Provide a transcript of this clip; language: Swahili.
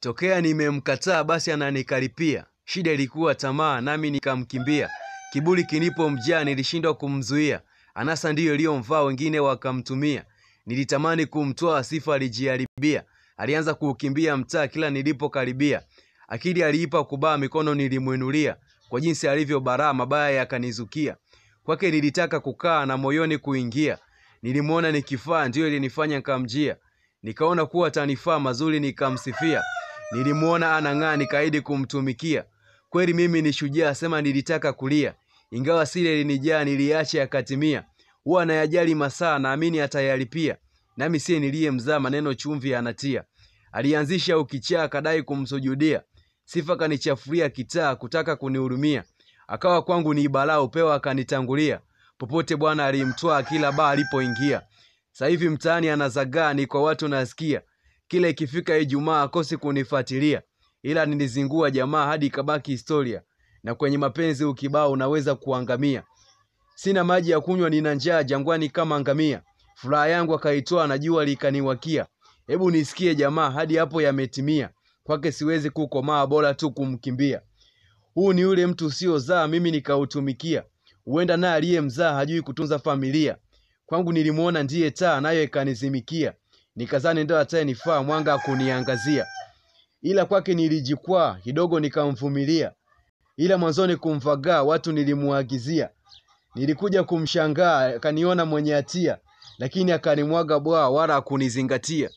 Tokea nimemkataa basi ananikaripia. Shida ilikuwa tamaa nami nikamkimbia. Kiburi kinipomjaa nilishindwa kumzuia. Anasa ndiyo iliyomvaa wengine wakamtumia. Nilitamani kumtoa sifa alijiharibia. Alianza kukimbia mtaa kila nilipokaribia. Akili aliipa kubaa mikono nilimwinulia. Kwa jinsi alivyo baraa mabaya yakanizukia. Kwake nilitaka kukaa na moyoni kuingia. Nilimuona nikifaa ndiyo ilinifanya nikamjia. Nikaona kuwa atanifaa mazuri nikamsifia. Nilimuona anang'aa nikaahidi kumtumikia. Kweli mimi ni shujaa sema nilitaka kulia. Ingawa sile ilinijaa niliacha yakatimia. Huwa anayajali masaa naamini atayalipia. Nami siye niliyemzaa maneno chumvi anatia. Alianzisha ukichaa kadai kumsujudia. Sifa kanichafuria kitaa kutaka kunihurumia. Akawa kwangu ni balaa upewa akanitangulia. Popote Bwana alimtoa kila baa alipoingia. Sasa hivi mtaani anazagaa ni kwa watu nasikia. Kila ikifika Ijumaa akosi kunifuatilia. Ila nilizingua jamaa hadi ikabaki historia. Na kwenye mapenzi ukibao unaweza kuangamia. Sina maji ya kunywa nina njaa jangwani kama ngamia. Furaha yangu akaitoa na jua likaniwakia. Hebu nisikie jamaa hadi hapo yametimia. Kwake siwezi kukomaa bora tu kumkimbia. Huu ni ule mtu usiozaa mimi nikautumikia. Huenda naye aliyemzaa hajui kutunza familia. Kwangu nilimuona ndiye taa nayo ikanizimikia. Nikazani ndio atayenifaa mwanga kuniangazia. Ila kwake nilijikwaa kidogo nikamvumilia. Ila mwanzoni kumvagaa watu nilimuagizia. Nilikuja kumshangaa akaniona mwenye hatia. Lakini akanimwaga bwa wala hakunizingatia.